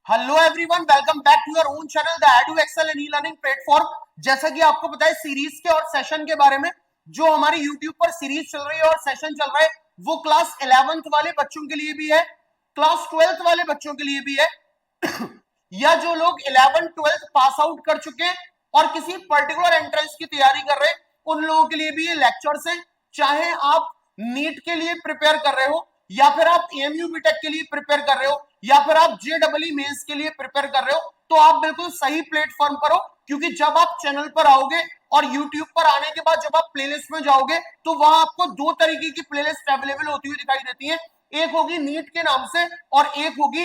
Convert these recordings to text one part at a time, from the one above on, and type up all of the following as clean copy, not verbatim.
Hello everyone, welcome back to your own channel the Edu Excel and e learning platform. जैसा कि आपको पता है सीरीज के और सेशन के बारे में, जो हमारी यूट्यूब पर सीरीज चल रही है और सेशन चल रहा है वो क्लास 11th वाले बच्चों के लिए भी है, क्लास 12th वाले बच्चों के लिए भी है या जो लोग 11th 12th पास आउट कर चुके हैं और किसी पर्टिकुलर एंट्रेंस की तैयारी कर रहे हैं उन लोगों के लिए भी ये लेक्चर्स है। चाहे आप नीट के लिए प्रिपेयर कर रहे हो, या फिर आप एएमयू बीटेक के लिए प्रिपेयर कर रहे हो, या फिर आप जेडब्ल्यू मेंस के लिए प्रिपेयर कर रहे हो, तो आप बिल्कुल सही प्लेटफॉर्म पर हो। क्योंकि जब आप चैनल पर आओगे और यूट्यूब पर आने के बाद जब आप प्लेलिस्ट में जाओगे तो वहां आपको दो तरीके की प्लेलिस्ट अवेलेबल होती हुई दिखाई देती है। एक होगी नीट के नाम से और एक होगी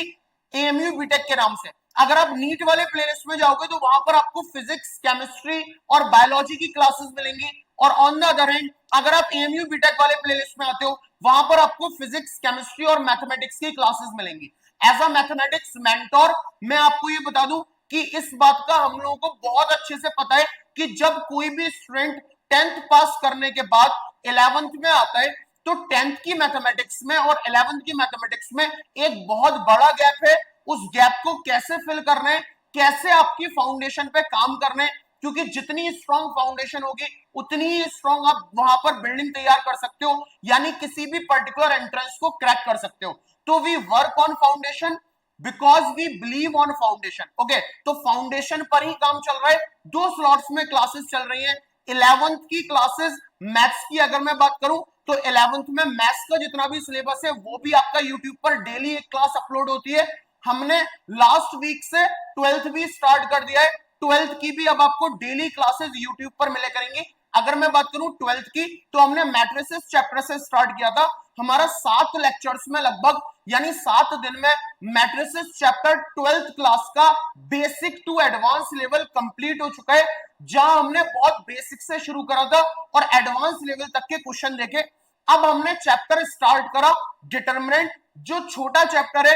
एएमयू बीटेक के नाम से। अगर आप नीट वाले प्लेलिस्ट में जाओगे तो वहां पर आपको फिजिक्स, केमिस्ट्री और बायोलॉजी की क्लासेस मिलेंगी, और ऑन द अदर हैंड अगर आप एएमयू बीटेक वाले प्लेलिस्ट में आते हो वहां पर आपको फिजिक्स, केमिस्ट्री और मैथमेटिक्स की क्लासेस मिलेंगी। एज अ मैथमेटिक्स मेंटोर मैं आपको ये बता दूं कि इस बात का हम लोगों को बहुत अच्छे से पता है कि जब कोई भी स्टूडेंट 10th पास करने के बाद 11th में आता है तो 10th की मैथमेटिक्स में और 11th की मैथमेटिक्स में एक बहुत बड़ा गैप है। उस गैप को कैसे फिल करना है, कैसे आपकी फाउंडेशन पे काम करना है, क्योंकि जितनी स्ट्रॉन्ग फाउंडेशन होगी उतनी ही स्ट्रॉन्ग आप वहां पर बिल्डिंग तैयार कर सकते हो, यानी किसी भी पर्टिकुलर एंट्रेंस को क्रैक कर सकते हो। तो we work on foundation because we believe on foundation. Okay, तो फाउंडेशन पर ही काम चल रहा है। दो स्लॉट्स में क्लासेस चल रही हैं। 11th की क्लासेस मैथ्स की अगर मैं बात करूं तो 11th में मैथ्स का जितना भी सिलेबस है वो भी आपका यूट्यूब पर डेली एक क्लास अपलोड होती है। हमने लास्ट वीक से 12th भी स्टार्ट कर दिया है। 12th की भी अब आपको डेली क्लासेस यूट्यूब पर मिले करेंगी। अगर मैं बात करूं 12th की तो हमने मैट्रिसेस चैप्टर से स्टार्ट किया था। हमारा 7 लेक्चर्स में लगभग यानी 7 दिन में मैट्रिसेस चैप्टर 12th क्लास का basic to advance level complete हो चुका है। जहां हमने बहुत बेसिक से शुरू करा था और एडवांस लेवल तक के क्वेश्चन देखे। अब हमने चैप्टर स्टार्ट करा डिटरमिनेंट, जो छोटा चैप्टर है।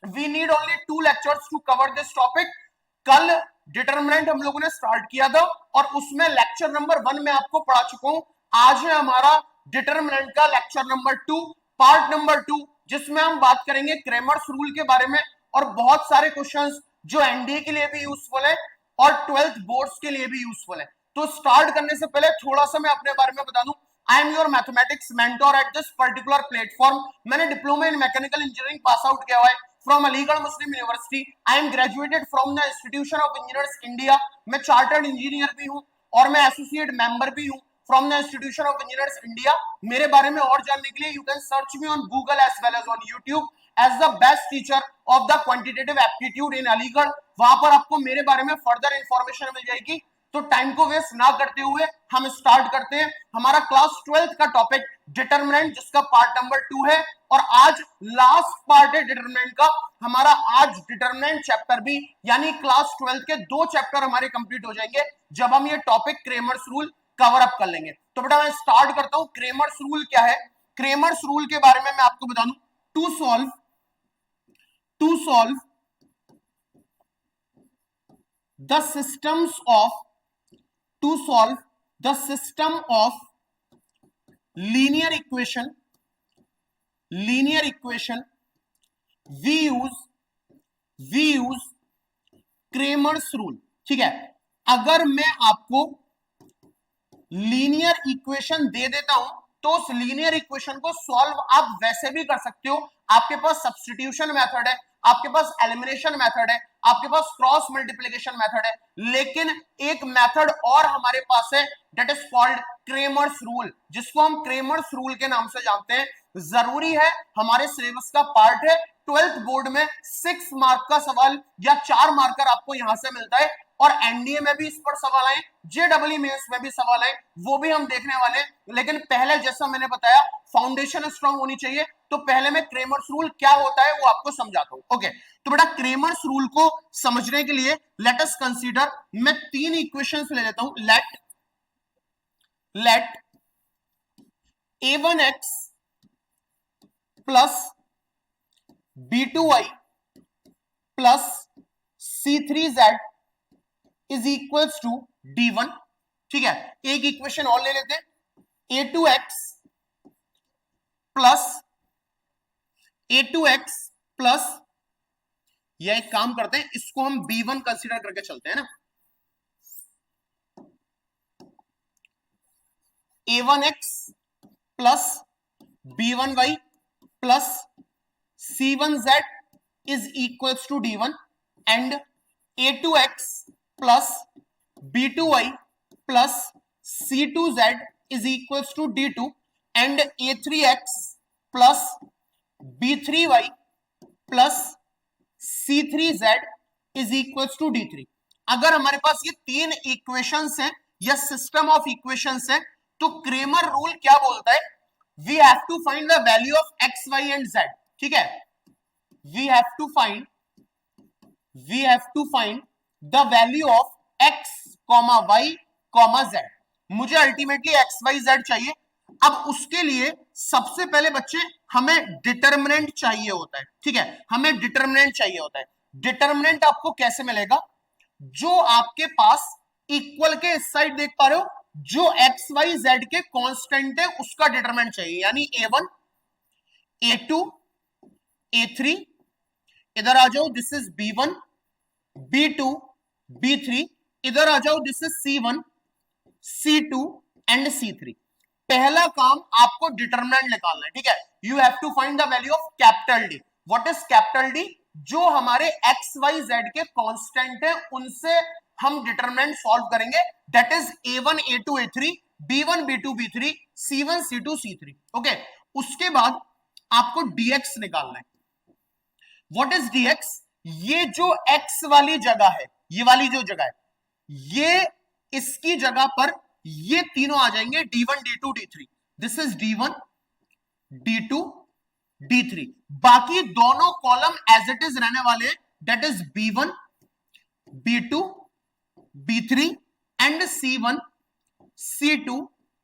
We need only 2 lectures to cover this topic. कल डिटरमिनेंट हम लोगों ने स्टार्ट किया था और उसमें लेक्चर नंबर 1 में आपको पढ़ा चुका हूं। आज है हमारा डिटरमिनेंट का लेक्चर नंबर 2, पार्ट नंबर 2, जिसमें हम बात करेंगे क्रेमर्स रूल के बारे में और बहुत सारे क्वेश्चंस जो एनडीए के लिए भी यूजफुल है और 12th बोर्ड्स के लिए भी यूजफुल है। तो स्टार्ट करने से पहले थोड़ा सा मैं अपने बारे में बता दूं। I am your mathematics mentor at this particular platform. मैंने diploma in mechanical engineering pass out किया हुआ है from Aligarh Muslim university. I am graduated from the institution of engineers India. मैं चार्टर्ड इंजीनियर भी हूं और मैं एसोसिएट मेंबर भी हूं from the institution of engineers India. मेरे बारे में और जानने के लिए you can search me on Google as well as on YouTube as the best teacher of the quantitative aptitude in Aligarh. वहां पर आपको मेरे बारे में फर्दर इंफॉर्मेशन मिल जाएगी। तो टाइम को वेस्ट ना करते हुए हम स्टार्ट करते हैं हमारा क्लास 12th का टॉपिक डिटरमिनेंट, जिसका पार्ट नंबर 2 है और आज लास्ट पार्ट है डिटरमिनेंट का हमारा। आज डिटरमिनेंट चैप्टर भी यानी क्लास 12th के 2 चैप्टर हमारे कंप्लीट हो जाएंगे जब हम ये topic Cramer's rule cover up कर लेंगे। तो बेटा मैं स्टार्ट करता हूं। क्रेमर्स रूल क्या है? क्रेमर्स रूल के बारे में मैं आपको बता दूं। To solve the systems of to solve the system of linear equation we use Cramer's rule. ठीक है, अगर मैं आपको लीनियर इक्वेशन दे देता हूं तो उस लीनियर इक्वेशन को सॉल्व आप वैसे भी कर सकते हो। आपके पास सब्स्टिट्यूशन मेथड है, आपके पास एलिमिनेशन मेथड है, आपके पास क्रॉस मल्टीप्लिकेशन मेथड है, लेकिन एक मेथड और हमारे पास है that is called Cramer's rule, जिसको हम क्रेमर्स रूल के नाम से जानते हैं। जरूरी है, हमारे सिलेबस का पार्ट है। 12th बोर्ड में 6 मार्क का सवाल या 4 मार्कर आपको यहां से मिलता है और एनडीए में भी इस पर सवाल आए, जेडब्ल्यू मेंस में भी सवाल आए, वो भी हम देखने वाले हैं। लेकिन पहले जैसा मैंने बताया फाउंडेशन स्ट्रांग होनी चाहिए, तो पहले मैं क्रेमर्स रूल क्या होता है वो आपको समझाता हूं। ओके, तो बेटा क्रेमर्स रूल को समझने के लिए लेट अस कंसीडर, मैं 3 इक्वेशंस ले लेता हूं। Let a1x plus b2y plus c3z is equals to d1। ठीक है, एक इक्वेशन और ले लेते हैं। a2x प्लस या एक काम करते हैं, इसको हम B1 कंसीडर करके चलते हैं ना। A1x plus B1y plus C1z is equals to D1 and A2x plus B2y plus C2z is equals to D2 and A3x plus B3y plus C3z is equals to D3। अगर हमारे पास ये तीन equations हैं या सिस्टम ऑफ इक्वेशंस हैं तो Cramer rule क्या बोलता है, we have to find the value of X Y and Z. ठीक है, we have to find the value of x, y, z। मुझे अल्टीमेटली x y z चाहिए। अब उसके लिए सबसे पहले बच्चे हमें डिटर्मिनेंट चाहिए होता है। ठीक है, हमें डिटर्मिनेंट चाहिए होता है। डिटर्मिनेंट आपको कैसे मिलेगा, जो आपके पास इक्वल के इस साइड देख पा रहे हो, जो एक्स वाई जेड के कांस्टेंट है उसका डिटर्मिनेंट चाहिए, यानी A1 A2 A3, इधर आ जाओ, this is B1 B2 B3, इधर आ जाओ, this is C1 C2 and C3। पहला काम आपको डिटरमिनेंट निकालना है। ठीक है, you have to find the value of capital D. What is capital D, जो हमारे एक्स वाई जेड के कांस्टेंट है उनसे हम डिटरमिनेंट सॉल्व करेंगे, that is A1 A2 A3 B1 B2 B3 C1 C2 C3। Okay, उसके बाद आपको dx निकालना है। व्हाट इज dx, ये जो x वाली जगह है, ये वाली जो जगह है, ये इसकी जगह पर ये तीनों आ जाएंगे D1 D2 D3, this is D1 D2 D3। बाकी दोनों कॉलम एज इट इज रहने वाले हैं, that is B1 B2 B3 and C1 C2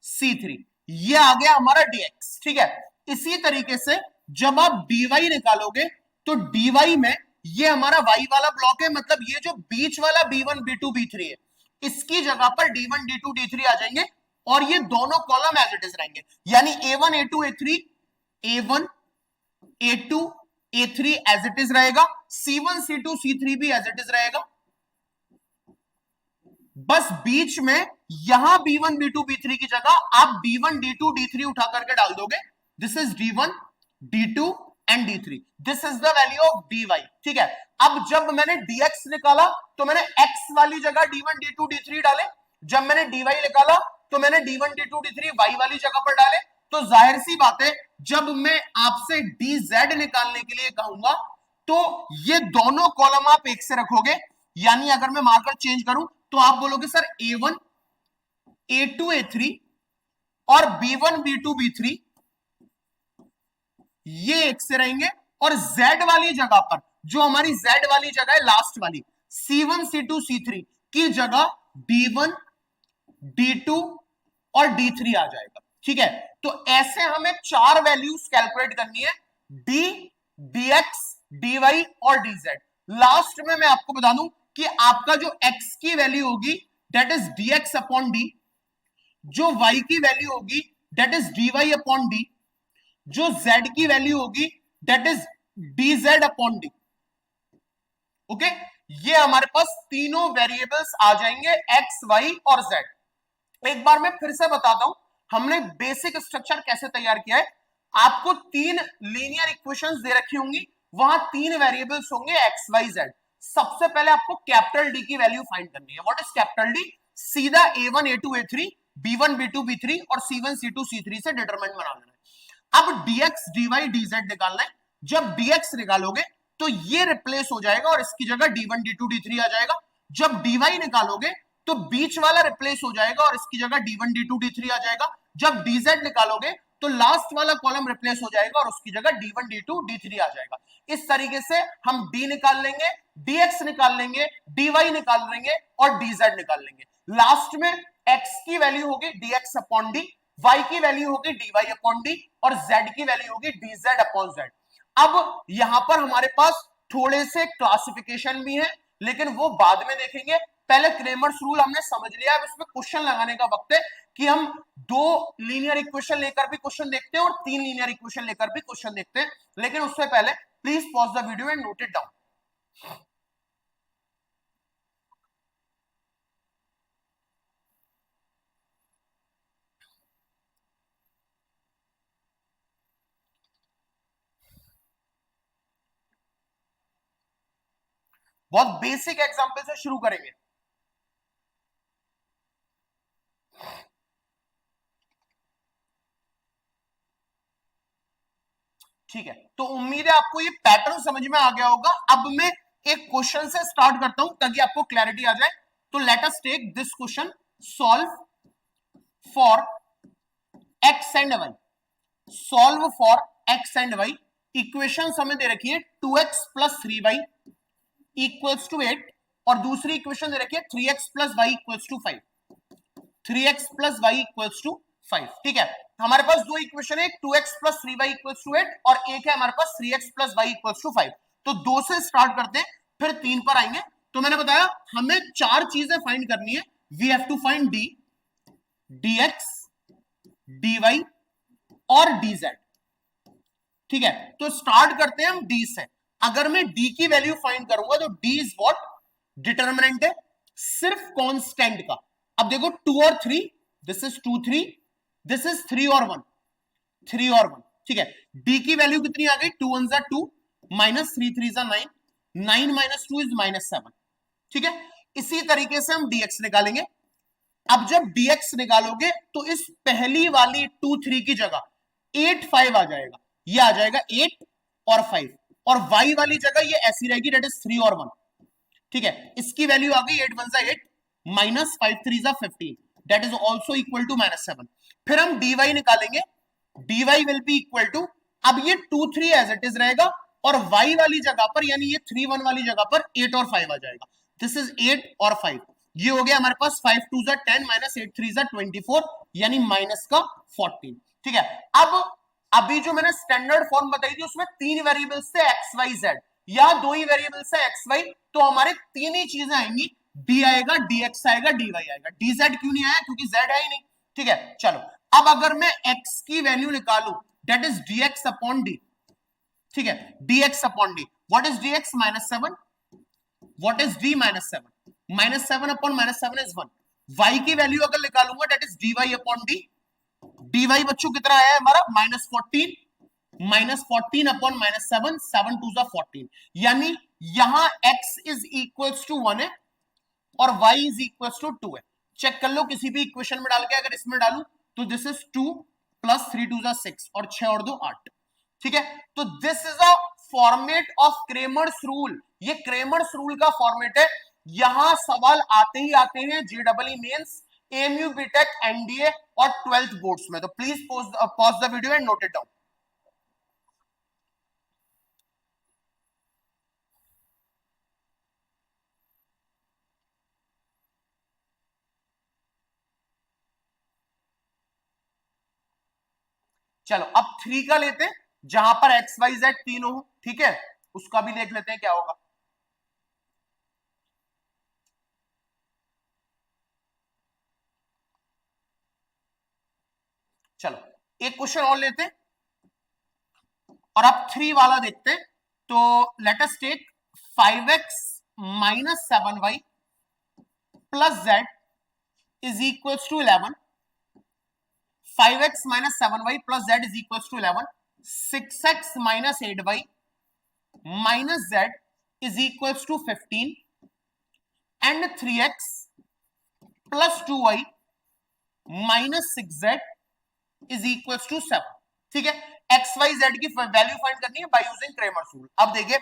C3। ये आ गया हमारा dx। ठीक है, इसी तरीके से जब आप dy निकालोगे तो dy में ये हमारा y वाला ब्लॉक है, मतलब ये जो बीच वाला B1 B2 B3 है, इसकी जगह पर D1 D2 D3 आ जाएंगे और ये दोनों कॉलम एज इट इज रहेंगे, यानी A1 A2 A3 A1 A2 A3 as it is रहेगा, C1 C2 C3 भी एज इट इज रहेगा। बस बीच में यहां B1 B2 B3 की जगह आप D1 D2 D3 उठा करके डाल दोगे, this is D1 D2 and D3, this is the value of dy। ठीक है, अब जब मैंने dx निकाला तो मैंने x वाली जगह D1 D2 D3 डाले, जब मैंने dy निकाला तो मैंने D1 D2 D3 y वाली जगह पर डाले। तो जाहिर सी बात है, जब मैं आपसे dz निकालने के लिए कहूंगा तो ये दोनों कॉलम आप एक से रखोगे, यानी अगर मैं मार्कर चेंज करूं तो आप बोलोगे सर A1 A2 A3 और B1 B2 B3 ये एक से रहेंगे, और Z वाली जगह पर जो हमारी Z वाली जगह है लास्ट वाली C1 C2 C3 की जगह D1 D2 और D3 आ जाएगा। ठीक है, तो ऐसे हमें चार वैल्यूज कैलकुलेट करनी है, D dx dy और dz। लास्ट में मैं आपको बता दूं कि आपका जो x की वैल्यू होगी that is dx upon d, जो y की वैल्यू होगी that is dy upon d, जो z की वैल्यू होगी that is dz upon d। Okay, ये हमारे पास तीनों वेरिएबल्स आ जाएंगे x y और z। एक बार मैं फिर से बताता हूं हमने बेसिक स्ट्रक्चर कैसे तैयार किया है। आपको तीन लीनियर इक्वेशंस दे रखी होंगी, वहां तीन वेरिएबल्स होंगे x y z। सबसे पहले आपको कैपिटल D की वैल्यू फाइंड करनी है। व्हाट इज कैपिटल D, सीधा A1 A2 A3 B1 B2 B3 और C1 C2 C3 से डिटरमिनेंट बना लेना है। अब dx dy dz निकालना है। जब dx निकालोगे तो ये रिप्लेस हो जाएगा और इसकी जगह D1 D2 D3 आ जाएगा। जब dy निकालोगे तो बीच वाला रिप्लेस हो जाएगा और इसकी जगह D1 D2 D3 आ जाएगा। जब dz निकालोगे तो लास्ट वाला कॉलम रिप्लेस हो जाएगा और उसकी जगह D1 D2 D3 आ जाएगा। इस तरीके से हम d निकाल लेंगे, dx निकाल लेंगे, dy निकाल लेंगे और dz निकाल लेंगे। लास्ट में x की वैल्यू होगी dx अपॉन d, y की वैल्यू होगी dy अपॉन d और z की वैल्यू होगी dz अपॉन z। अब यहां पर हमारे पास थोड़े से क्लासिफिकेशन भी है, लेकिन वो बाद में देखेंगे। पहले क्रेमर्स रूल हमने समझ लिया, अब इसमें क्वेश्चन लगाने का वक्त है कि हम दो लीनियर इक्वेशन लेकर भी क्वेश्चन देखते हैं और तीन लीनियर इक्वेशन लेकर भी क्वेश्चन देखते हैं। लेकिन उससे पहले please pause the video and note it down. बहुत बेसिक एग्जांपल से शुरू करेंगे। ठीक है, तो उम्मीद है आपको ये पैटर्न समझ में आ गया होगा। अब मैं एक क्वेश्चन से स्टार्ट करता हूं ताकि आपको क्लैरिटी आ जाए। तो let us take this question, solve for X and Y. Solve for X and Y. Equation हमें दे रखी है 2x plus 3y equals to 8 और दूसरी इक्वेशन दे रखी है 3x plus Y equals to 5। 3x plus Y equals to 5। ठीक है, हमारे पास दो इक्वेशन है, 2x plus 3y equals to 8 और एक है हमारे पास 3x plus Y equals to 5। तो दो से स्टार्ट करते हैं फिर तीन पर आएंगे। तो मैंने बताया हमें चार चीजें फाइंड करनी है। We have to find D, dx, dy और dz। ठीक है, तो स्टार्ट करते हैं हम डी से। अगर मैं डी की वैल्यू फाइंड करूंगा तो डी इज व्हाट, डिटरमिनेंट है सिर्फ कांस्टेंट का। अब देखो 2 और 3, दिस इज 2 3, दिस इज 3 और 1, 3 और 1। ठीक है, डी की वैल्यू कितनी आ गई, 2 1 जा 2 माइनस 3 3 जा 9, 9 माइनस 2 इज माइनस 7। ठीक है, इसी तरीके से हम dx निकालेंगे। अब जब dx निकालोगे तो इस पहली वाली 2 3 की जगह 8 5 आ जाएगा, ये आ जाएगा 8 और 5, और y वाली जगह ये ऐसी रहेगी, डेट इज 3 और 1। ठीक है, इसकी वैल्यू आ गई 8 1 जा 8 माइनस 5 3 जा 15, that is also equal to minus 7। फिर हम dy निकालेंगे, dy विल बी इक्वल टू, अब ये 2 3 एज इट इज रहेगा और y वाली जगह पर यानी ये 3 1 वाली जगह पर 8 और 5 आ जाएगा। दिस इज 8 और 5, ये हो गया हमारे पास 5 2 जा 10 माइनस 8 3 जा 24 यानी माइनस का 14। ठीक है, अब अभी जो मैंने स्टैंडर्ड फॉर्म बताई थी उसमें तीन वेरिएबल्स थे एक्स वाई जेड, या दो ही वेरिएबल्स है एक्स वाई, तो हमारे तीन ही चीजें आएंगी, डी आएगा, dx आएगा, dy आएगा। dz क्यों नहीं आया, क्योंकि z है ही नहीं। ठीक है, चलो अब अगर मैं x की वैल्यू निकालू, that is dx upon d। ठीक है, dx upon d, what is dx, minus 7, what is d, minus 7, minus 7 upon minus 7 is 1। y की वैल्यू अगर निकालूंगा that is dy upon d। dy बच्चों कितना आया है हमारा, minus 14, minus 14 upon minus 7, 7 two 14, यानी यहां x इज इक्वल्स टू 1 है और y इज इक्वल्स टू 2 है। चेक कर लो किसी भी इक्वेशन में डाल के, अगर इसमें डालू तो दिस इज 2 प्लस 3 टू 6 और 6 और 2 8। ठीक है, तो this is a format of Cramer's rule, ये क्रेमर्स रूल का फॉर्मेट है। यहां सवाल आते ही आते हैं जेडबलई मेंस, एएमयू, बीटेक, एनडीए और 12th बोर्ड्स में। तो please pause the video and note it down. चलो अब 3 का लेते हैं, जहां पर एक्स वाई जेड तीनों हो। ठीक है, उसका भी देख लेते हैं क्या होगा। चलो एक क्वेश्चन और लेते हैं और अब 3 वाला देखते हैं। तो let us take 5x minus 7y plus Z is equals to 11। 5x minus 7y plus Z is equals to 11। 6x minus 8y minus Z is equals to 15 and 3x plus 2y minus 6z is equals to 7। ठीक है, X Y Z की value find करनी है by using Cramer's rule. अब देखिए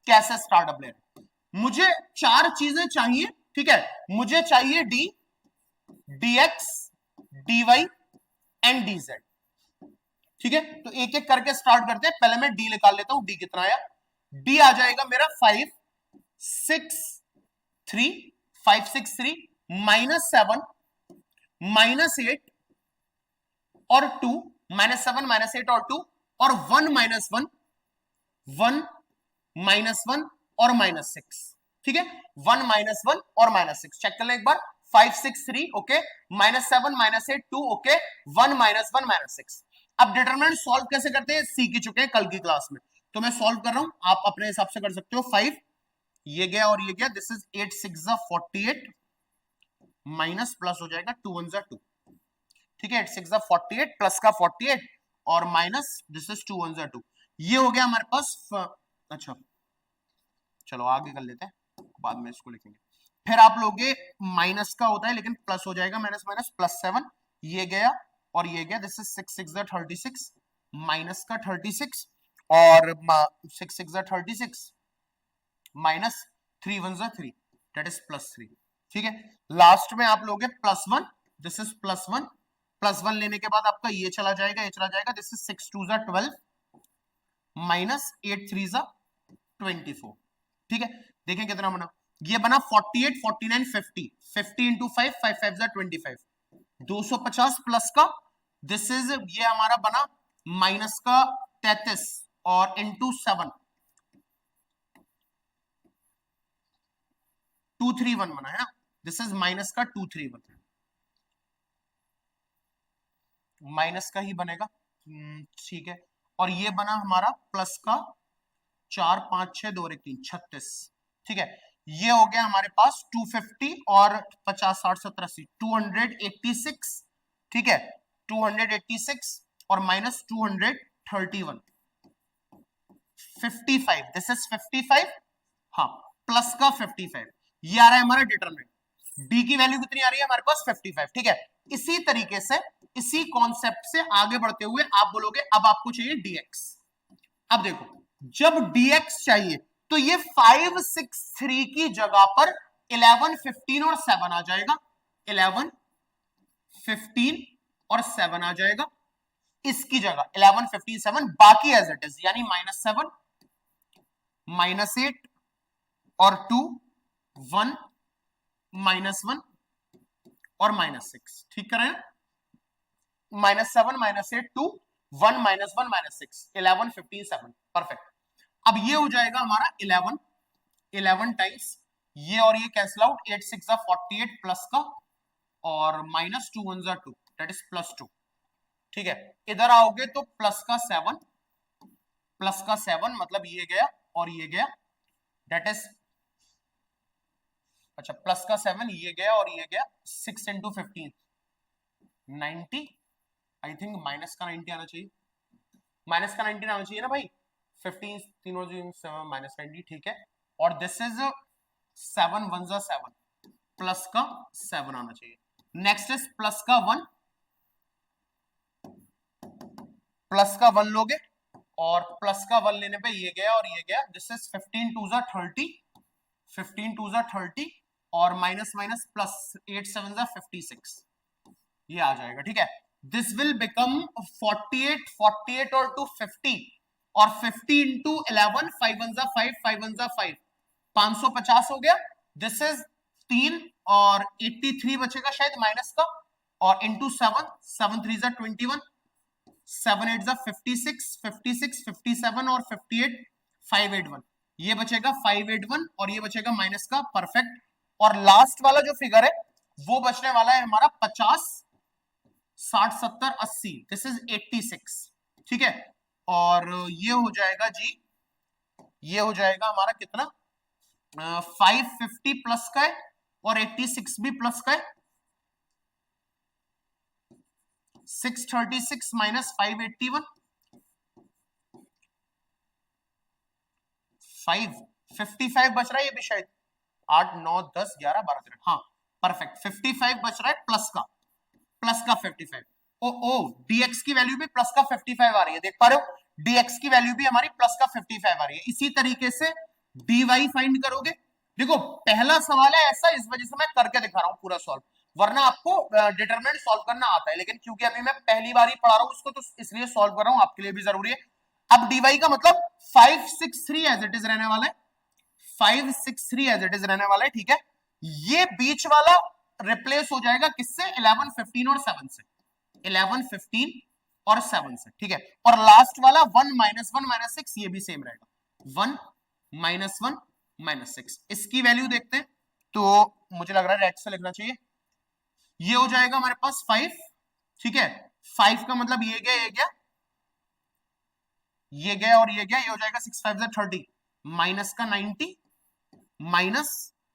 कैसे startup ले रहे हैं। मुझे चार चीजें चाहिए। ठीक है, मुझे चाहिए D, dx, dy and dz। ठीक है, तो एक एक करके स्टार्ट करते हैं। पहले मैं डी निकाल लेता हूं, डी कितना आया, डी आ जाएगा मेरा 5 6 3, 5 6 3 माइनस 7 माइनस 8 और 2, माइनस 7 माइनस 8 और 2 और 1 माइनस 1, 1 माइनस 1 और माइनस 6। ठीक है, 1 माइनस 1 और माइनस 6 चेक कर ले एक बार। 5 6 3 okay, minus 7 minus 8 2 okay, 1 minus 1 minus 6। अब डिटरमिनेंट सॉल्व कैसे करते हैं सीख चुके हैं कल की क्लास में, तो मैं सॉल्व कर रहा हूं, आप अपने हिसाब से कर सकते हो। 5 ये गया और ये गया, दिस इज 8 6 48 माइनस प्लस हो जाएगा 2 1 2, ठीक है, 8 6 48 प्लस का 48 और माइनस दिस इज 2 1 2, ये हो गया हमारे पास अच्छा चलो आगे कर लेते हैं, बाद में इसको लिखेंगे। फिर आप लोगे माइनस का होता है लेकिन प्लस हो जाएगा, माइनस माइनस प्लस 7, ये गया और ये गया, दिस इज 6 6 36 माइनस का 36 और 6 6 36 माइनस 3 1 3, दैट इज प्लस 3, ठीक है। लास्ट में आप लोगे plus 1, this is plus 1, plus 1 लेने के बाद आपका ये चला जाएगा, ये चला जाएगा, दिस इज 6 2 12 माइनस 8 3 24, ठीक है। देखें कितना बना, ये बना 48 49 50, 50 इंटू 5 5 5 25, 250 प्लस का, दिस इज ये हमारा बना माइनस का 33 और इंटू 7 231 बना है ना, दिस इज माइनस का 231, माइनस का ही बनेगा, ठीक है। और ये बना हमारा प्लस का 4 5 6 2 1 3 36, ठीक है। ये हो गया हमारे पास 250 और 50 60 70 80 286, ठीक है, 286 और माइनस 231 55, दिस इज 55, हाँ प्लस का 55, ये आ रहा है हमारा डिटरमिनेंट, डी की वैल्यू कितनी आ रही है हमारे पास 55, ठीक है। इसी तरीके से इसी कॉन्सेप्ट से आगे बढ़ते हुए आप बोलोगे अब आपको चाहिए dx। अब देखो जब dx चाहिए तो ये 5 6 3 की जगह पर 11 15 और 7 आ जाएगा, 11 15 और 7 आ जाएगा, इसकी जगह 11 15 7 बाकी एज इट इज, यानी -7 -8 और 2 1 -1 और -6, ठीक कर रहे हैं, -7 -8 2 1 -1 -6 11 15 7, परफेक्ट। अब ये हो जाएगा हमारा 11 टाइम्स ये और ये कैंसिल आउट, 8 6 48 प्लस का और माइनस 2 1 2, दैट इज प्लस 2, ठीक है। इधर आओगे तो प्लस का 7 मतलब ये गया और ये गया, दैट इज अच्छा प्लस का 7 ये गया और ये गया, 6 इंटू 15 90, आई थिंक माइनस का 90 आना चाहिए, माइनस का 19 आना चाहिए ना भाई, 15 तीनों माइनस 90, ठीक है। और दिस इज 7 1 7 प्लस का 7 आना चाहिए, नेक्स्ट इज प्लस का 1, प्लस का 1 लोगे और प्लस का 1 लेने पे ये गया और ये गया, दिस इज 15 2 30 15 2 30 और माइनस माइनस प्लस 8 7 56, ये आ जाएगा, ठीक है। दिस विल बिकम 48 48 और 2 50 और 50 इंटू 11 5 1 5 5 1 5 550 हो गया, दिस इज 3 और 83 बचेगा शायद माइनस का, और इंटू 7 7 3 21 7 8 56 56 57 और 58 581, ये बचेगा 581 और ये बचेगा माइनस का, परफेक्ट। और लास्ट वाला जो फिगर है वो बचने वाला है हमारा 50 60 70 80, दिस इज 86, ठीक है। और ये हो जाएगा जी, ये हो जाएगा हमारा कितना 550 प्लस का है और 86 भी प्लस का है, 636 माइनस 581 555 बच रहा है, ये भी शायद 8 9 10 11 12 13, हाँ परफेक्ट 55 बच रहा है प्लस का 55, ओ dx की वैल्यू भी प्लस का 55 आ रही है, देख पा रहे हो, dx की वैल्यू भी हमारी प्लस का 55 आ रही है। इसी तरीके से dy फाइंड करोगे, देखो पहला सवाल है ऐसा, इस वजह से मैं करके दिखा रहा हूं पूरा सॉल्व, वरना आपको डिटरमिनेंट सॉल्व करना आता है, लेकिन क्योंकि अभी मैं पहली बार ही पढ़ा रहा हूं उसको, तो इसलिए सॉल्व कर रहा हूं, आपके लिए भी जरूरी है। अब dy का मतलब 563 एज इट इज रहने वाला है, 563 एज इट इज रहने वाला है, ठीक है। ये बीच वाला रिप्लेस हो जाएगा किससे, 11 15 और 7 से, 11 15 और 7 से, ठीक है। और लास्ट वाला 1 -1 -6 ये भी सेम रहेगा, 1 -1 -6, इसकी वैल्यू देखते हैं, तो मुझे लग रहा है रेड से लिखना चाहिए, ये हो जाएगा हमारे पास 5, ठीक है। 5 का मतलब ये गया ये गया ये गया और ये गया, ये हो जाएगा 6 5 30 माइनस का 90 माइनस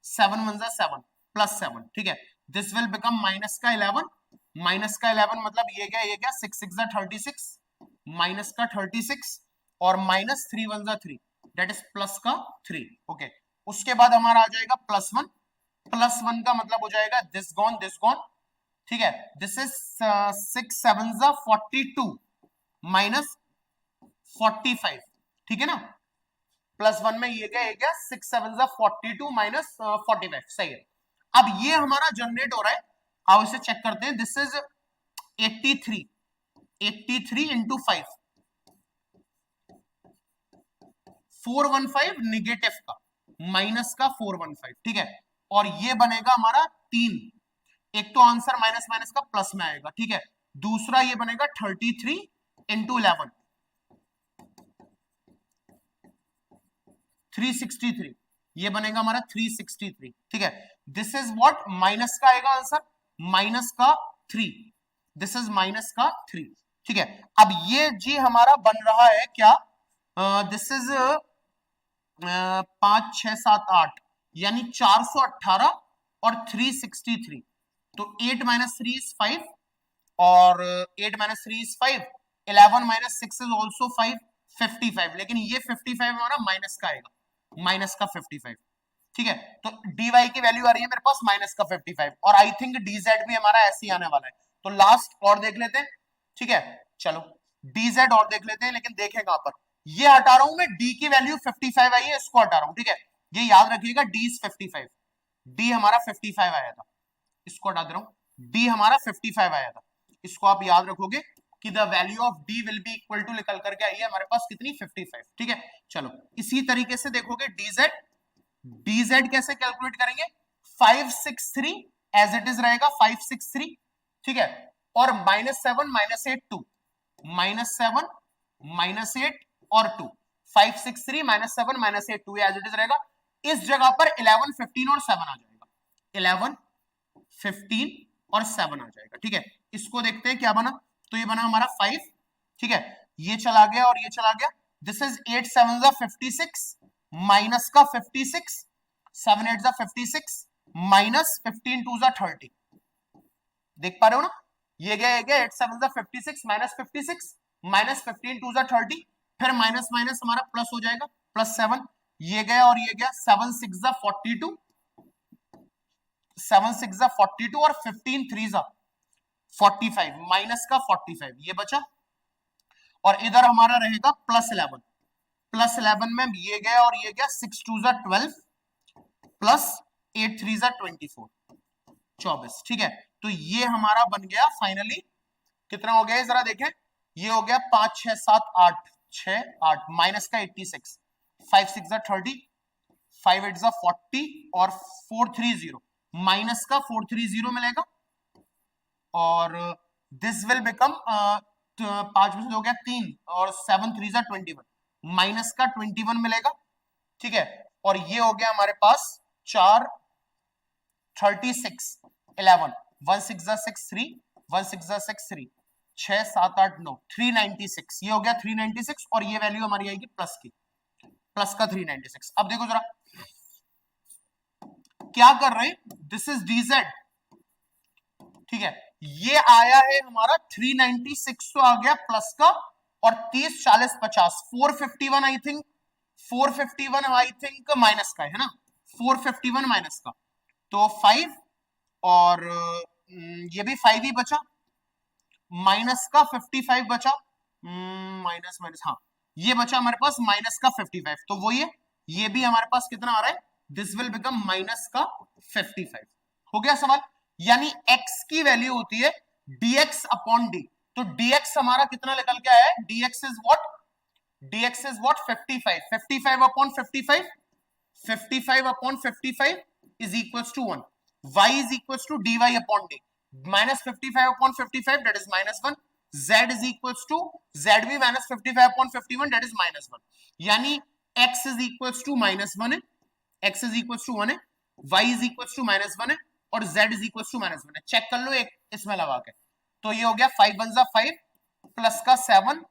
7 वन जा 7 प्लस 7, ठीक है। दिस विल बिकम माइनस का 11, माइनस का 11 मतलब ये गया 6 6 जा 36, माइनस का 36 और माइनस 3 वन जा 3, दैट इज प्लस का 3, ओके। उसके बाद हमारा आ जाएगा प्लस 1, प्लस 1 का मतलब हो जाएगा दिस गॉन, ठीक है। दिस इज 6 7 जा 42 माइनस 45, ठीक है ना। प्लस 1 में ये गया 6 7 जा 42 माइनस 45, सही है। अब ये हमारा जनरेट हो रहा है, आओ इसे चेक करते हैं। दिस इज 83 इंटू 5, 415 निगेटिव का, माइनस का 415, ठीक है। और ये बनेगा हमारा 3, एक तो आंसर माइनस माइनस का प्लस में आएगा, ठीक है। दूसरा ये बनेगा 33 इंटू 11, 363, ये बनेगा हमारा 363, ठीक है। दिस इज व्हाट, माइनस का आएगा आंसर, माइनस का 3, दिस इज माइनस का 3, ठीक है। अब ये जी हमारा बन रहा है क्या, दिस इज 5 6 7 8 यानी 418 और 363, तो 8 माइनस 3 इज 5 और 8 minus 3 is 5, 11 minus 6 is also 5, 55, लेकिन ये 55 हमारा माइनस का आएगा, माइनस का 55, ठीक है। तो dy की वैल्यू आ रही है मेरे पास माइनस का 55 और आई थिंक dz भी हमारा ऐसे ही आने वाला है। तो लास्ट और देख लेते हैं, ठीक है। चलो dz और देख लेते हैं, लेकिन देखें कहां पर, ये हटा रहा हूं मैं, d की वैल्यू 55 आई है, इसको हटा रहा हूं, ठीक है। ये याद रखिएगा d इज 55, d हमारा 55 आया था, इसको हटा दे रहा हूं, d हमारा 55 आया था, इसको आप याद रखोगे कि the value of d will B equal to निकल करके आई है हमारे पास कितनी, 55, ठीक है। चलो इसी तरीके से देखोगे dz कैसे कैलकुलेट करेंगे, 563 एज इट इज रहेगा 563, ठीक है। और -7 -8 2, -7 -8 और 2, 563 -7 -8 2 एज इट इज रहेगा। इस जगह पर 11 15 और 7 आ जाएगा, 11 15 और 7 आ जाएगा, ठीक है। इसको देखते हैं क्या बना, तो ये बना हमारा 5, ठीक है। ये चला गया और ये चला गया, दिस इज 8 7 जा 56 माइनस का 56, 7 8 जा 56 माइनस 15 2 जा 30, देख पा रहे हो ना, ये गया 8 7 जा 56 माइनस 56 माइनस 15 2 जा 30, फिर माइनस माइनस हमारा प्लस हो जाएगा, प्लस 7, ये गया और ये गया, 7 6 जा 42, 7 6 जा 42 और 15 3 जा 45, माइनस का 45 ये बचा, और इधर हमारा रहेगा प्लस 11, प्लस 11 में ये गया और ये गया, 6 2 जा 12 प्लस 8 3 जा 24, 24, ठीक है। तो ये हमारा बन गया फाइनली, कितना हो गया जरा देखें, ये हो गया 5 6 7 8 6 8 माइनस का 86, 5 6 जा 30, 5 8 जा 40 और 430, माइनस का 430 मिलेगा, और दिस विल बिकम 5 में से हो गया 3 और 7 3 जा 21, माइनस का 21 मिलेगा, ठीक है। और ये हो गया हमारे पास 4 36 11 1 6 जा 6 3 1 6 जा 6 3 6 7 8 9 396, ये हो गया 396 और ये वैल्यू हमारी आएगी प्लस की, प्लस का 396। अब देखो जरा क्या कर रहे हैं, दिस इज dz, ठीक है। ये आया है हमारा 396 तो आ गया प्लस का, और 30 40 50 451 I think, 451 I think minus का है ना, 451 माइनस का, तो 5 और ये भी 5 ही बचा, माइनस का 55 बचा, माइनस माइनस, हाँ ये बचा हमारे पास माइनस का 55, तो वो ये भी हमारे पास कितना आ रहा है, दिस विल बिकम माइनस का 55, हो गया सवाल। यानी x की वैल्यू होती है dx अपॉन d, तो dx हमारा कितना निकल के आया है, dx is what, dx is what 55, 55 upon 55, 55 upon 55 is equals to 1, y is equals to dy upon d, minus 55 upon 55 that is -1, z is equals to z भी minus 55 upon 51 that is -1, यानी x is equals to -1 है, x is equals to 1 है, y is equals to -1 है, और z is equals to -1 है। Check कर लो एक इसमें लगा के, तो ये हो गया 5 1 जा 5 प्लस का 7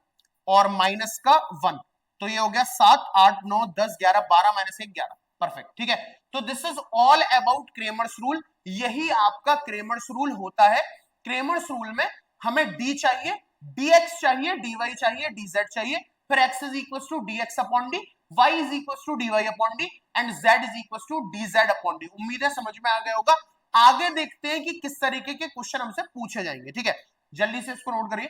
और माइनस का 1, तो ये हो गया 7 8 9 10 11 12 माइनस 1 11, परफेक्ट, ठीक है। तो this is all about Cramer's rule, यही आपका क्रेमर्स रूल होता है। क्रेमर्स रूल में हमें डी चाहिए, dx चाहिए, dy चाहिए, dz चाहिए, फिर x is equal to dx upon D, y is equal to dy upon D and z is equal to dz upon D. उम्मीद है समझ में आ गया होगा। आगे देखते हैं कि किस तरीके के क्वेश्चन हमसे पूछे जाएंगे, ठीक है। जल्दी से इसको नोट करिए।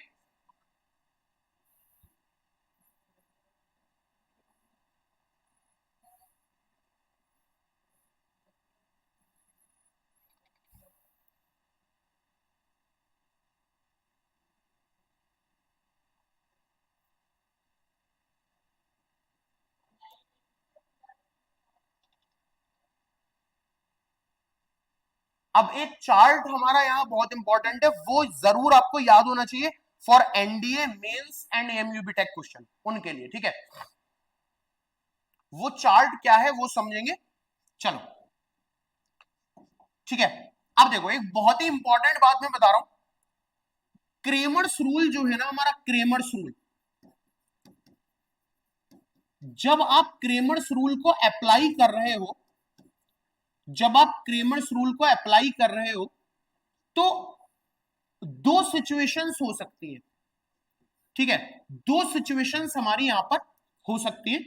अब एक चार्ट हमारा यहाँ बहुत इंपॉर्टेंट है, वो जरूर आपको याद होना चाहिए for NDA mains and AMU B tech question, उनके लिए, ठीक है। वो चार्ट क्या है वो समझेंगे, चलो ठीक है। अब देखो एक बहुत ही इंपॉर्टेंट बात मैं बता रहा हूं, क्रेमर्स रूल जो है ना हमारा, क्रेमर्स रूल, जब आप क्रेमर्स रूल को अप्लाई कर रहे हो, जब आप क्रेमर्स रूल को अप्लाई कर रहे हो तो दो सिचुएशंस हो सकती है, ठीक है। दो सिचुएशंस हमारी यहां पर हो सकती है।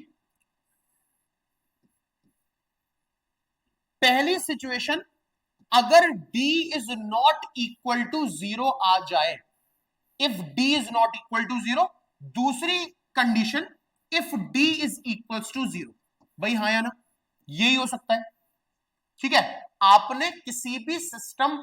पहली सिचुएशन, अगर d is not equal to zero आ जाए, if d is not equal to zero. दूसरी condition, if d is equal to zero. भाई हाँ या ना, यही हो सकता है, ठीक है। आपने किसी भी सिस्टम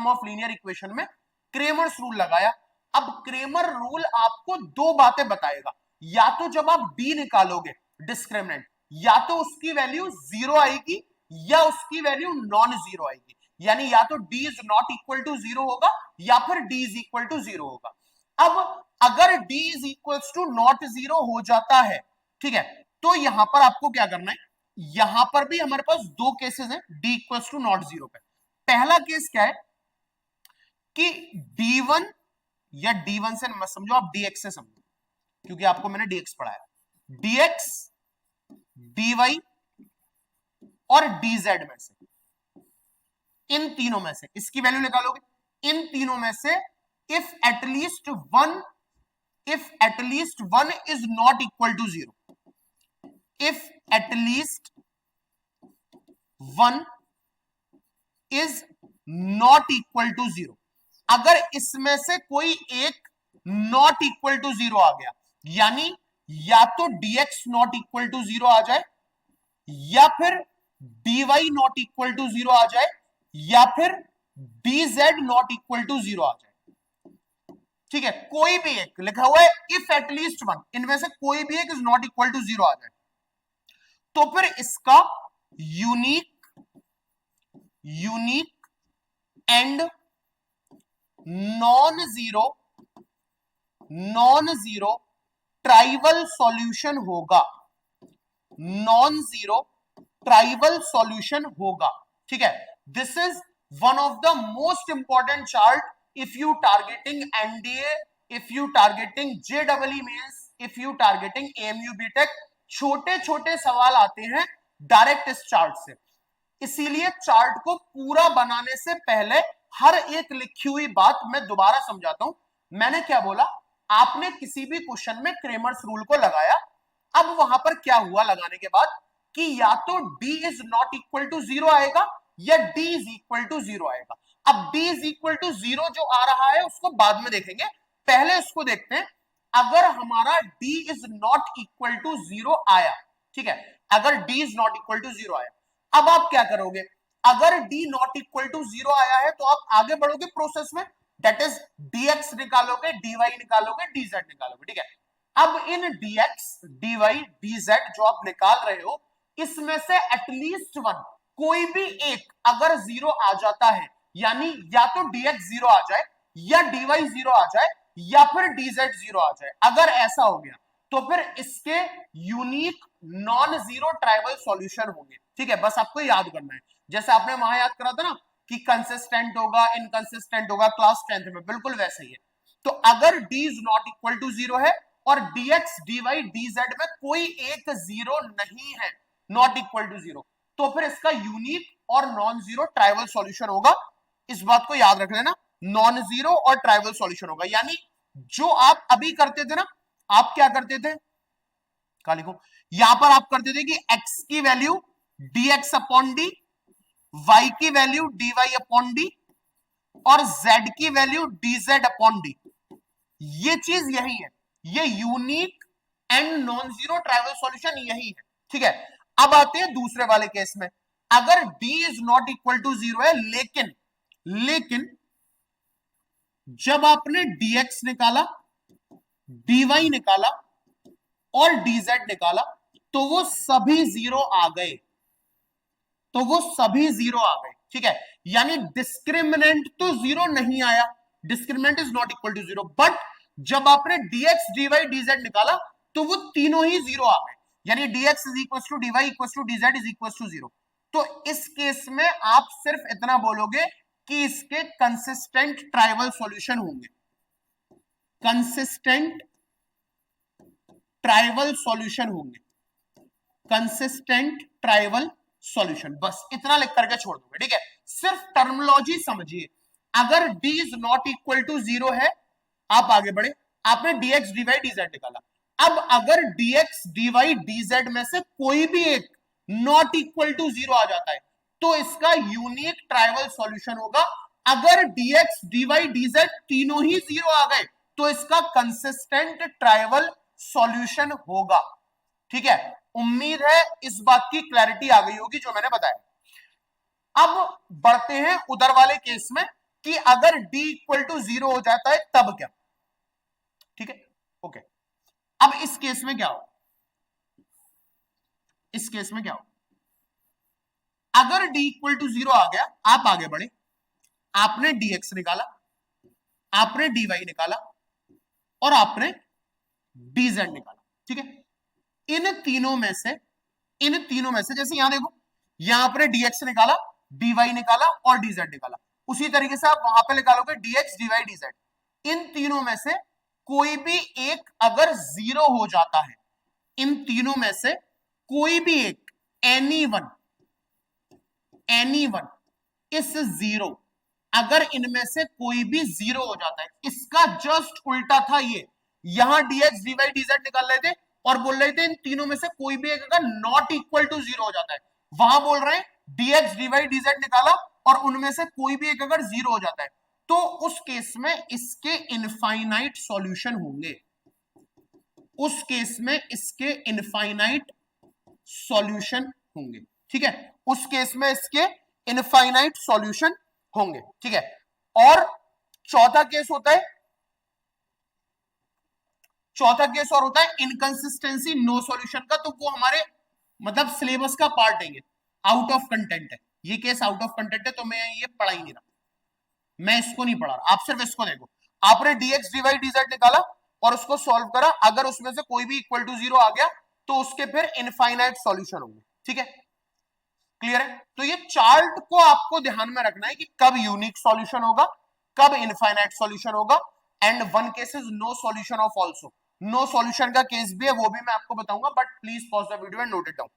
ऑफ लीनियर इक्वेशन में क्रेमर्स रूल लगाया। अब क्रेमर रूल आपको दो बातें बताएगा, या तो जब आप d निकालोगे डिस्क्रिमिनेंट, या तो उसकी वैल्यू जीरो आएगी या उसकी वैल्यू नॉन जीरो आएगी। यानी या तो d is not equal to zero होगा या फिर d is equal to zero होगा। अब अगर d is equal to not zero हो जाता है, ठीक है, तो यहां पर आपको क्या करना है, यहां पर भी हमारे पास दो केसेस हैं d equal to not zero पे। पहला केस क्या है कि d1, या d1 से मत समझो, आप dx से समझो, क्योंकि आपको मैंने dx पढ़ाया। dx, dy और dz में से, इन तीनों में से इसकी वैल्यू निकालोगे। इन तीनों में से if at least one, if at least one is not equal to zero, if at least one is not equal to zero, अगर इसमें से कोई एक नॉट इक्वल टू जीरो आ गया, यानी या तो dx not equal to zero आ जाए, या फिर dy not equal to zero आ जाए, या फिर dz not equal to zero आ जाए, ठीक है। कोई भी एक लिखा हुआ है इफ एटलीस्ट वन, इनमें से कोई भी एक is not equal to zero आ जाए, तो फिर इसका unique and non zero trivial solution होगा, नॉन जीरो ट्राइवल सॉल्यूशन होगा, ठीक है। This is one of the most important chart if you targeting NDA, if you targeting जेडबलई mains, if you targeting AMU B tech. छोटे छोटे सवाल आते हैं डायरेक्ट इस चार्ट से, इसीलिए चार्ट को पूरा बनाने से पहले हर एक लिखी हुई बात मैं दोबारा समझाता हूं। मैंने क्या बोला, आपने किसी भी क्वेश्चन में क्रेमर्स रूल को लगाया, अब वहां पर क्या हुआ लगाने के बाद कि या तो d is not equal to zero आएगा या d is equal to zero आएगा। अब d is equal to zero जो आ रहा है उसको बाद में देखेंगे, पहले इसको देखते हैं। अगर हमारा d is not equal to zero आया, ठीक है, अगर d is not equal to zero आया, अब आप क्या करोगे, अगर d not equal to zero आया है तो आप आगे बढ़ोगे प्रोसेस में, दैट इज dx निकालोगे, dy निकालोगे, dz निकालोगे, ठीक है। अब इन dx, dy, dz जो आप निकाल रहे हो, इसमें से एटलीस्ट वन, कोई भी एक अगर जीरो आ जाता है, यानी या तो dx जीरो आ जाए या dy जीरो आ जाए या फिर dz जीरो आ जाए, अगर ऐसा हो गया तो फिर इसके unique non zero trivial solution होंगे, ठीक है। बस आपको याद करना है, जैसे आपने वहां याद करा था ना कि कंसिस्टेंट होगा, इनकंसिस्टेंट होगा क्लास 10th में, बिल्कुल वैसे ही है। तो अगर d is not equal to zero है और dx, dy, dz में कोई एक जीरो नहीं है, नॉट इक्वल टू जीरो, तो फिर इसका यूनिक और नॉन जीरो ट्राइवल सॉल्यूशन होगा। इस बात को याद रख लेना, नॉन जीरो और ट्राइवल सॉल्यूशन होगा। यानी जो आप अभी करते थे ना, आप क्या करते थे, क्या लिखो, यहां पर आप करते थे कि x की वैल्यू dx अपॉन डी, y की वैल्यू dy अपॉन डी और z की वैल्यू dz अपॉन डी। ये चीज यही है, ये unique and non zero trivial solution यही है। ठीक है, अब आते हैं दूसरे वाले केस में। अगर d is not equal to zero है, लेकिन जब आपने dx निकाला, dy निकाला और dz निकाला, तो वो सभी जीरो आ गए, तो वो सभी जीरो आ गए। ठीक है, यानी डिस्क्रिमिनेंट तो जीरो नहीं आया, discriminant is not equal to zero, but जब आपने dx dy dz निकाला तो वो तीनों ही जीरो आ गए, यानी dx is equal to dy equal to dz is equal to zero. तो इस केस में आप सिर्फ इतना बोलोगे कि इसके कंसिस्टेंट ट्राइवल सॉल्यूशन होंगे, कंसिस्टेंट ट्राइवल सॉल्यूशन होंगे, कंसिस्टेंट ट्राइवल सॉल्यूशन, बस इतना लिख करके छोड़ दोगे। ठीक है, सिर्फ टर्मिनोलॉजी समझिए। अगर d is not equal to zero है, आप आगे बढ़े, आपने dx dy dz निकाला। अब अगर dx dy dz में से कोई भी एक नॉट इक्वल टू जीरो आ जाता है, तो इसका यूनिक ट्राइवल सॉल्यूशन होगा। अगर dx dy dz तीनों ही जीरो आ गए, तो इसका कंसिस्टेंट ट्राइवल सॉल्यूशन होगा। ठीक है, उम्मीद है इस बात की क्लैरिटी आ गई होगी जो मैंने बताया। अब बढ़ते हैं उधर वाले केस में कि अगर d इक्वल टू जीरो हो जाता है तब क्या। ठीक है, ओके, अब इस केस में क्या हो, इस केस में क्या हो, अगर d इक्वल टू जीरो आ गया, आप आगे बढ़े, आपने dx निकाला, आपने dy निकाला और आपने dz निकाला। ठीक है, इन तीनों में से जैसे यहां देखो, यहां आपने dx निकाला, dy निकाला और dz निकाला, उसी तरीके से आप वहां पे निकालोगे dx dy dz। इन तीनों में से कोई भी एक अगर जीरो हो जाता है, इन तीनों में से कोई भी एक, एनीवन इस जीरो, अगर इनमें से कोई भी जीरो हो जाता है, इसका जस्ट उल्टा था ये, यहां dx dy dz निकाल रहे थे और बोल रहे थे इन तीनों में से कोई भी एक अगर नॉट इक्वल टू जीरो हो जाता है, वहां बोल रहे हैं dx dy dz निकाला और उनमें से कोई भी एक अगर जीरो हो जाता है, तो उस केस में इसके इनफाइनाइट सॉल्यूशन होंगे, उस केस में इसके इनफाइनाइट सॉल्यूशन होंगे। ठीक है, उस केस में इसके इनफाइनाइट सॉल्यूशन होंगे। ठीक है, और चौथा केस होता है, चौथा केस और होता है इनकंसिस्टेंसी नो सॉल्यूशन का, तो वो हमारे मतलब सिलेबस का पार्ट है, आउट ऑफ कंटेंट है, ये केस आउट ऑफ कंटेंट है, तो मैं ये पढ़ा ही नहीं रहा, मैं इसको नहीं पढ़ा रहा, आप सिर्फ इसको देखो। आपने dx dy dz निकाला और उसको सॉल्व करा, अगर उसमें से कोई भी इक्वल टू जीरो आ गया तो उसके फिर इनफाइनाइट सॉल्यूशन होंगे। ठीक है, क्लियर है। तो ये चार्ट को आपको ध्यान में रखना है कि कब यूनिक सॉल्यूशन होगा, कब इनफाइनाइट सॉल्यूशन होगा, and one case is no solution of also, no solution का केस भी है, वो भी मैं आपको बताऊंगा, but please pause the video and note it down.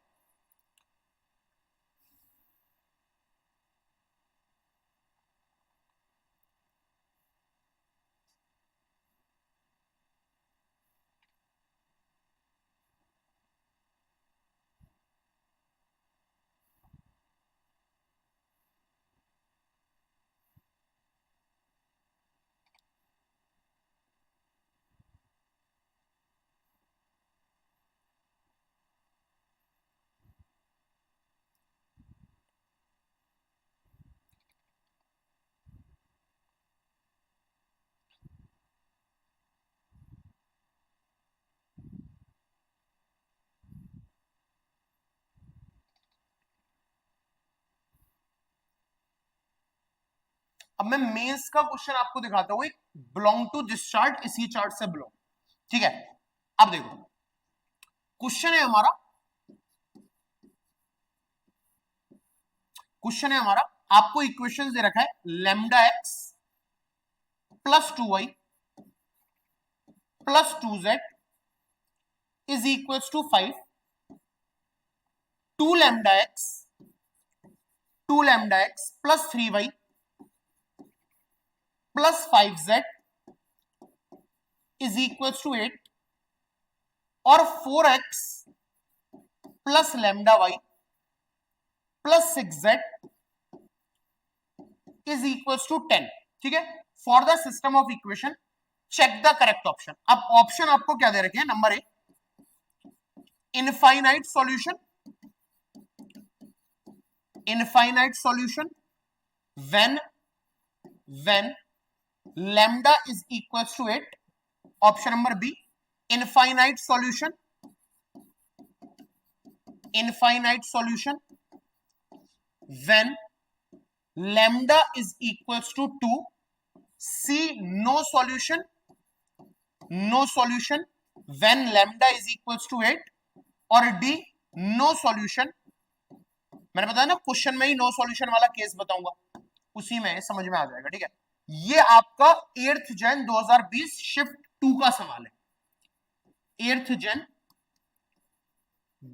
अब मैं मेंस का क्वेश्चन आपको दिखाता हूं, एक बिलोंग टू दिस चार्ट, इसी चार्ट से बिलोंग। ठीक है, अब देखो क्वेश्चन है हमारा, क्वेश्चन है हमारा, आपको इक्वेशन दे रखा है lambda X plus 2y plus 2z is equal to 5 2 lambda x plus 3y plus 5z is equals to 8 और 4x plus lambda y plus 6z is equals to 10. ठीक है, for the system of equation check the correct option. अब option आपको क्या दे रखे हैं? Number 1 infinite solution, infinite solution when lambda is equals to 8. Option number B infinite solution, infinite solution when lambda is equals to 2. C no solution, no solution when lambda is equals to 8. और D no solution. मैंने बताया ना question में ही no solution वाला case बताऊंगा, उसी में समझ में आ जाएगा. ठीक है, ये आपका 8 जन 2020 शिफ्ट 2 का सवाल है. 8 जन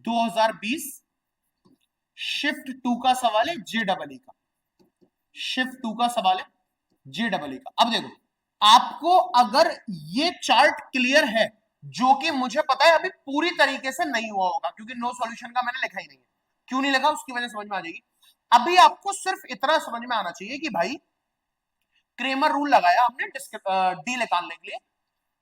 2020 शिफ्ट 2 का सवाल है, JEE का शिफ्ट 2 का सवाल है, JEE का. अब देखो, आपको अगर ये चार्ट क्लियर है, जो कि मुझे पता है अभी पूरी तरीके से नहीं हुआ होगा क्योंकि नो सॉल्यूशन का मैंने लिखा ही नहीं है. क्यों नहीं लिखा उसकी वजह समझ में आ जाएगी. अभी आपको सिर्फ इतना समझ में आना चाहिए कि भाई क्रेमर रूल लगाया हमने डी निकालने के लिए.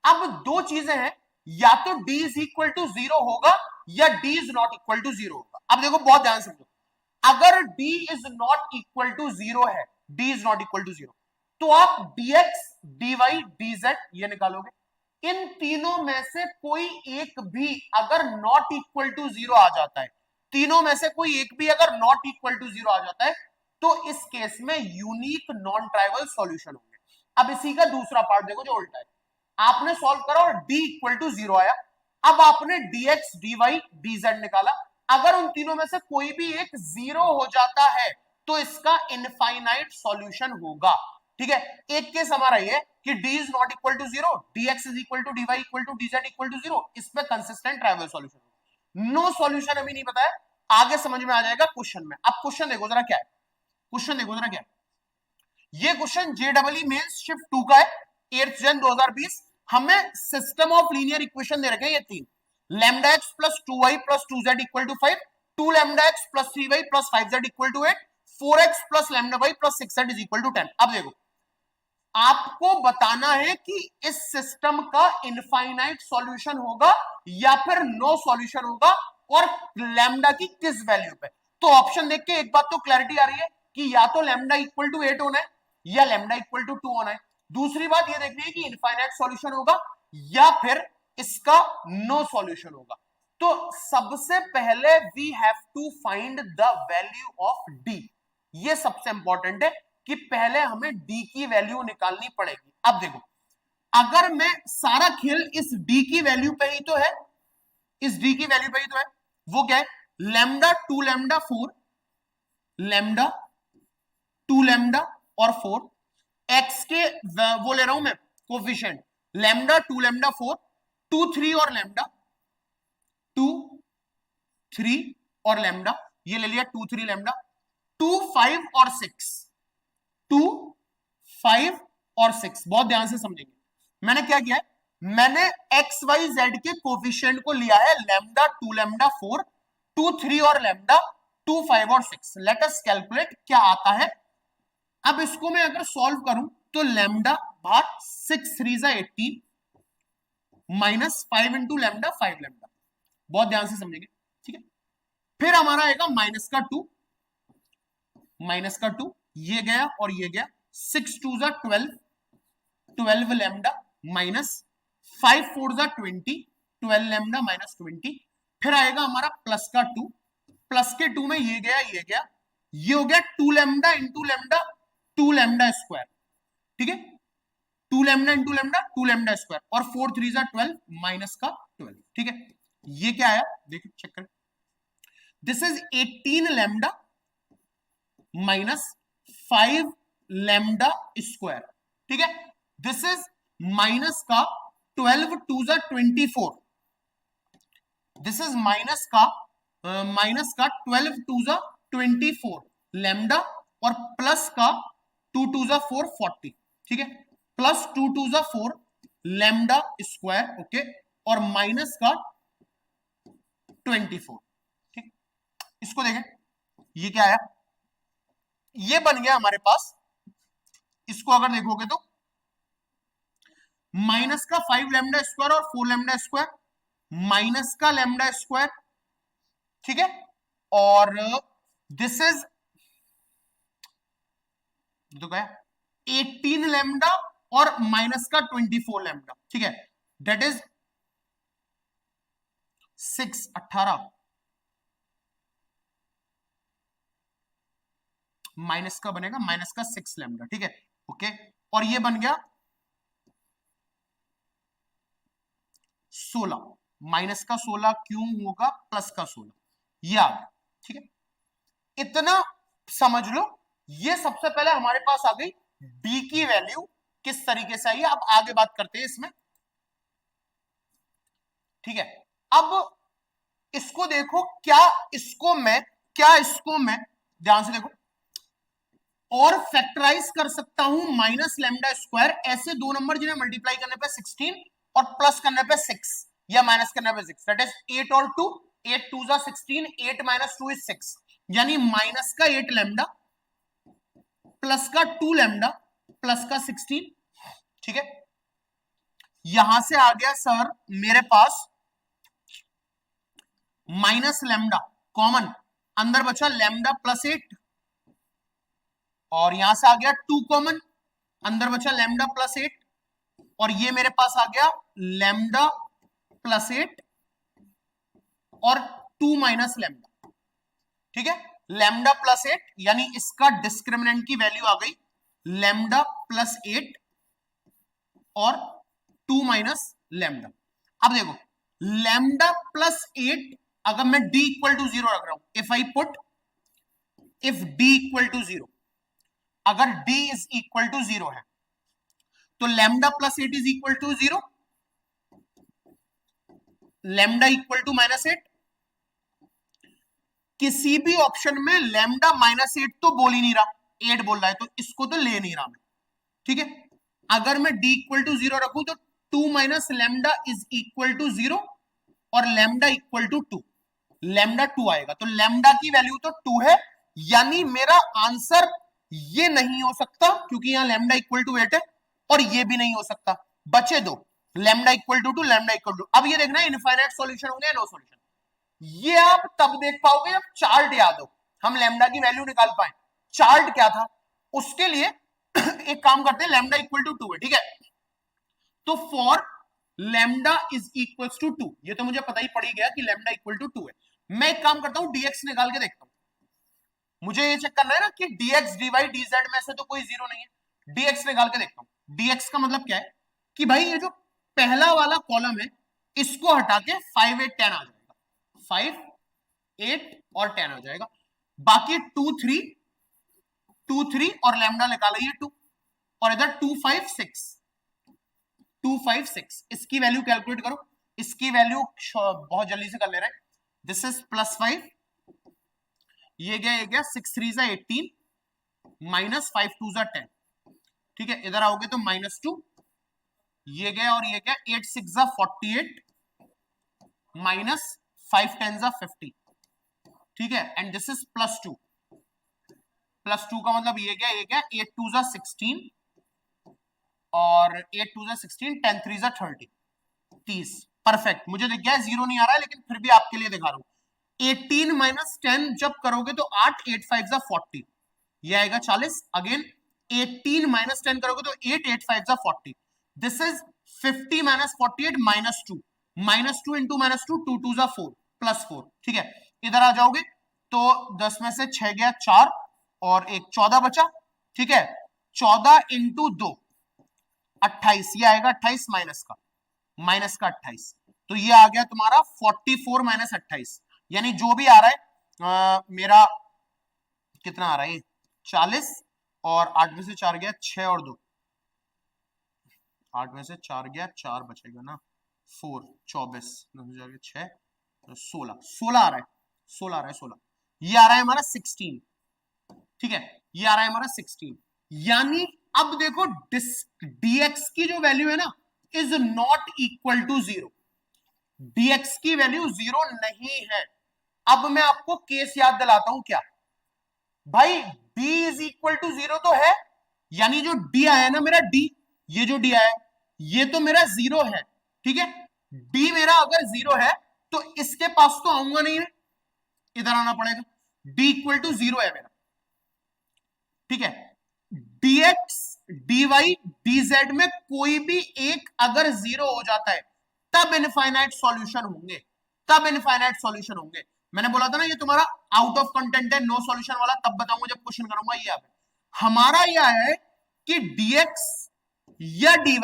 अब दो चीजें हैं, या तो डी इज इक्वल टू 0 होगा या D is not equal to 0 होगा. अब देखो बहुत ध्यान से समझो, अगर D is not equal to 0 है, D is not equal to 0, तो आप dx dy dz ये निकालोगे. इन तीनों में से कोई एक भी अगर नॉट इक्वल टू 0 आ जाता है, तीनों में से कोई एक भी अगर नॉट इक्वल टू 0 आ जाता है, तो इस केस में यूनिक नॉन ट्राइवल सॉल्यूशन होंगे. अब इसी का दूसरा पार्ट देखो जो उल्टा है. आपने सॉल्व करा और d इक्वल टू 0 आया. अब आपने dx dy dz निकाला. अगर उन तीनों में से कोई भी एक 0 हो जाता है तो इसका इनफाइनाइट सॉल्यूशन होगा. ठीक है, एक केस हमारा ये कि d is not equal to 0, dx is equal to dy equal to dz equal to 0, इस पे कंसिस्टेंट ट्राइवल सॉल्यूशन होगा. नो सॉल्यूशन अभी नहीं पता है, आगे समझ में आ जाएगा क्वेश्चन में. अब क्वेश्चन देखो जरा क्या है, क्वेश्चन देखो जरा क्या है. ये क्वेश्चन JEE मेंस शिफ्ट 2 का है, 8th जन 2020. हमें सिस्टम ऑफ लीनियर इक्वेशन दे रखे हैं ये तीन. Lambda x plus 2y plus 2z equal to 5, 2 lambda x plus 3y plus 5z equal to 8, 4x plus lambda y plus 6z is equal to 10. अब देखो, आपको बताना है कि इस सिस्टम का इनफाइनाइट सॉल्यूशन होगा या फिर नो सॉल्यूशन होगा और लैम्डा की किस वैल्यू पे. तो ऑप्शन देख के एक बात तो क्लैरिटी आ रही है कि या तो लैम्डा इक्वल टू 8 होना है या लैम्डा इक्वल टू 2 होना है. दूसरी बात ये देखनी है कि इनफाइनाइट सॉल्यूशन होगा या फिर इसका नो सॉल्यूशन होगा. तो सबसे पहले we have to find the value of D. ये सबसे इंपॉर्टेंट है कि पहले हमें डी की वैल्यू निकालनी पड़ेगी. अब देखो, अगर मैं सारा खेल इस डी की वैल्यू पे ही तो है, इस डी की वैल्यू पे ही तो है, वो क्या है? लैम्डा 2 लैम्डा 4, लैम्डा 2 लैम्डा और 4. एक्स के वो ले रहा हूं मैं कोफिशिएंट, लैम्डा 2 लैम्डा 4, 2 3 और लैम्डा 2 3 और लैम्डा, ये ले लिया 2 3 लैम्डा, 2 5 और 6, 2 5 और 6. बहुत ध्यान से समझेंगे. मैंने क्या किया है, मैंने एक्स वाई जेड के कोफिशिएंट को लिया है लैम्डा 2 लैम्डा 4, 2 3 और लैम्डा 2 5 और 6. लेट अस कैलकुलेट क्या आता है. अब इसको मैं अगर सॉल्व करूं तो लैम्डा भाग 6 3 18 माइनस 5 इंटू लैम्डा 5 लैम्डा. बहुत ध्यान से समझेंगे. ठीक है, फिर हमारा आएगा माइनस का 2, माइनस का 2, ये गया और ये गया. 6 2 12, 12 लैम्डा माइनस 5 4 20, 12 लैम्डा माइनस 20. फिर आएगा हमारा प्लस का 2, प्लस के 2 में ये गया ये गया, ये हो गया 2 lambda into lambda 2 lambda square. ठीक है, 2 lambda into lambda 2 lambda square और 4 3 12 माइनस का 12. ठीक है, ये क्या आया देखिए चेक करें. This is 18 lambda minus 5 lambda square. ठीक है, दिस इज माइनस का 12 2 24, दिस इज माइनस का माइनस का 12 टू जा 24 लैम्डा और प्लस का 2 टू जा 4 40, ठीक है, प्लस 2 टू जा 4 लैम्डा स्क्वायर, ओके, और माइनस का 24, ठीक। इसको देखें, ये क्या आया, ये बन गया हमारे पास, इसको अगर देखोगे तो माइनस का 5 लैम्डा स्क्वायर और 4 लैम्डा स्क्वायर माइनस का लैम्डा स्क्वायर, ठीक है, और दिस इज तो क्या 18 लैम्डा और माइनस का 24 लैम्डा, ठीक है, दैट इज 6 18 माइनस का बनेगा माइनस का 6 लैम्डा, ठीक है, ओके, और ये बन गया 16, माइनस का 16 क्यों होगा प्लस का 16, ये आ गया, ठीक है, इतना समझ लो। ये सबसे पहले हमारे पास आ गई b की वैल्यू किस तरीके से आई है, अब आगे बात करते हैं इसमें, ठीक है। अब इसको देखो, क्या इसको मैं ध्यान से देखो और फैक्टराइज कर सकता हूं माइनस लैम्डा स्क्वायर, ऐसे दो नंबर जिन्हें मल्टीप्लाई करने पे 16 और प्लस करने पे 6 या माइनस करने पे 6, दैट इज 8 और 2, 8 2 जा 16, 8 माइनस 2 इज 6, यानी माइनस का 8 लैम्डा प्लस का 2 लैम्डा प्लस का 16, ठीक है। यहां से आ गया सर मेरे पास माइनस लैम्डा कॉमन, अंदर बचा लैम्डा प्लस 8, और यहां से आ गया 2 कॉमन, अंदर बचा लैम्डा प्लस 8, और ये मेरे पास आ गया लैम्डा प्लस 8 और 2 माइनस लैम्डा, ठीक है, लैम्डा प्लस 8, यानी इसका डिस्क्रिमिनेंट की वैल्यू आ गई लैम्डा प्लस 8 और 2 माइनस लैम्डा। अब देखो लैम्डा प्लस 8 अगर मैं d इक्वल टू 0 रख रहा हूं, if I put if d equal to 0, अगर d इज इक्वल टू 0 है तो lambda plus 8 is equal to 0, lambda equal to minus 8, किसी भी ऑप्शन में लैम्डा माइनस 8 तो बोल ही नहीं रहा, 8 बोल रहा है, तो इसको तो ले नहीं रहा मैं, ठीक है। अगर मैं d इक्वल टू 0 रखूं तो 2 minus lambda is equal to 0 और लैम्डा इक्वल टू 2, लैम्डा 2 आएगा, तो लैम्डा की वैल्यू तो 2 है, यानी मेरा आंसर ये नहीं हो सकता क्योंकि यहां लैम्डा इक्वल टू 8 है, और ये भी नहीं हो सकता, बचे दो, lambda equal to 2, lambda equal to. अब ये देखना इनफाइनाइट सॉल्यूशन होंगे या नो सॉल्यूशन, ये आप तब देख पाओगे जब चार्ट याद हो, हम लैम्डा की वैल्यू निकाल पाए, चार्ट क्या था उसके लिए एक काम करते हैं, लैम्डा इक्वल टू 2 है, ठीक है, तो for lambda is equal to 2, ये तो मुझे पता ही पड़ ही गया कि लैम्डा इक्वल टू 2 है, मैं एक काम करता हूं dx निकाल के देखता हूं, मुझे ये चेक करना है ना कि dx dy dz में से तो कोई जीरो नहीं है, dx निकाल के देखता हूं। dx का मतलब क्या है कि भाई ये जो पहला वाला कॉलम है इसको हटा के 5 8 10 आ जाएगा, 5 8 और 10 आ जाएगा, बाकी 2 3 2 3 और लैम्डा निकाला ये 2, और इधर 2 5 6 2 5 6, इसकी वैल्यू कैलकुलेट करो, इसकी वैल्यू बहुत जल्दी से कर ले रहे हैं, दिस इज +5, ये गया 6 3 जा 18 माइनस 5 2 जा 10, ठीक है, इधर आओगे तो -2, ये गया और ये गया 8 6 जा 48 माइनस 5 10 जा 50, ठीक है, एंड दिस इज +2, +2 का मतलब ये गया 8 2 जा 16 और 8 2 जा 16 10 3 जा 30, परफेक्ट, मुझे दिख गया है, जीरो नहीं आ रहा है लेकिन फिर भी आपके लिए दिखा रहा हूं, 18 माइनस 10 जब करोगे तो 8 8 5 जा 40, ये आएगा 40, अगेन 18 माइनस 10 करोगे तो 8 8 5 जा 40, दिस इज 50 माइनस 48 -2 इंटू -2 2 2 जा 4 +4, ठीक है, इधर आ जाओगे तो 10 में से 6 गया 4 और एक 14 बचा, ठीक है, 14 इंटू 2 28, ये आएगा 28 माइनस का 28, तो ये आ गया तुम्हारा 44 माइनस 28, यानी जो भी आ रहा है मेरा कितना आ रहा है 40, और 8 में से 4 गया 6 और 2, 8 में से 4 गया 4 बचेगा ना 4 24 6 16 16 आ रहा है, 16 आ रहा है, 16, ये आ रहा है हमारा 16, ठीक है, ये आ रहा है हमारा 16। यानी अब देखो dx की जो वैल्यू है ना is not equal to 0, dx की वैल्यू 0 नहीं है। अब मैं आपको केस याद दिलाता हूं, क्या भाई d इज इक्वल टू 0 तो है, यानी जो d आया ना मेरा d, ये जो d आया ये तो मेरा 0 है, ठीक है, d मेरा अगर 0 है तो इसके पास तो आऊंगा नहीं है, इधर आना पड़ेगा, d इक्वल टू 0 है मेरा, ठीक है, dx dy dz में कोई भी एक अगर 0 हो जाता है तब इनफाइनाइट सॉल्यूशन होंगे, तब इनफाइनाइट सॉल्यूशन होंगे। मैंने बोला था ना ये तुम्हारा आउट ऑफ कंटेंट है, नो सॉल्यूशन वाला, तब बताऊंगा जब क्वेश्चन करूंगा। ये आप हमारा यह है कि dx या dy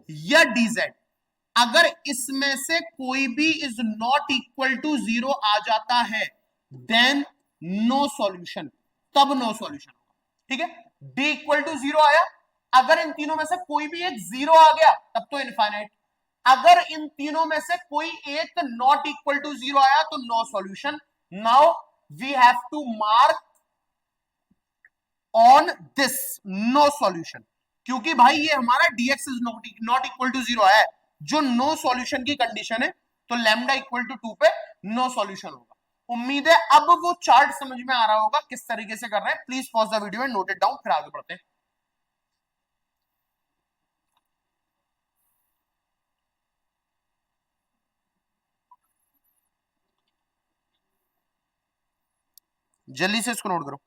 या dz अगर इसमें से कोई भी इज नॉट इक्वल टू 0 आ जाता है देन नो सॉल्यूशन, तब नो सॉल्यूशन होगा, ठीक है। d इक्वल टू 0 आया, अगर इन तीनों में से कोई भी एक 0 आ गया तब तो इनफाइनाइट, अगर इन तीनों में से कोई एक नॉट इक्वल टू 0 आया तो no solution. Now we have to mark on this no solution, क्योंकि भाई ये हमारा dx is not equal to 0 है, जो नो सॉल्यूशन की कंडीशन है, तो लैम्डा इक्वल टू 2 पे नो सॉल्यूशन होगा। उम्मीद है अब वो चार्ट समझ में आ रहा होगा किस तरीके से कर रहे हैं। Please pause the video and note it down, फिर आगे बढ़ते हैं। जल्दी से इसको नोट करो।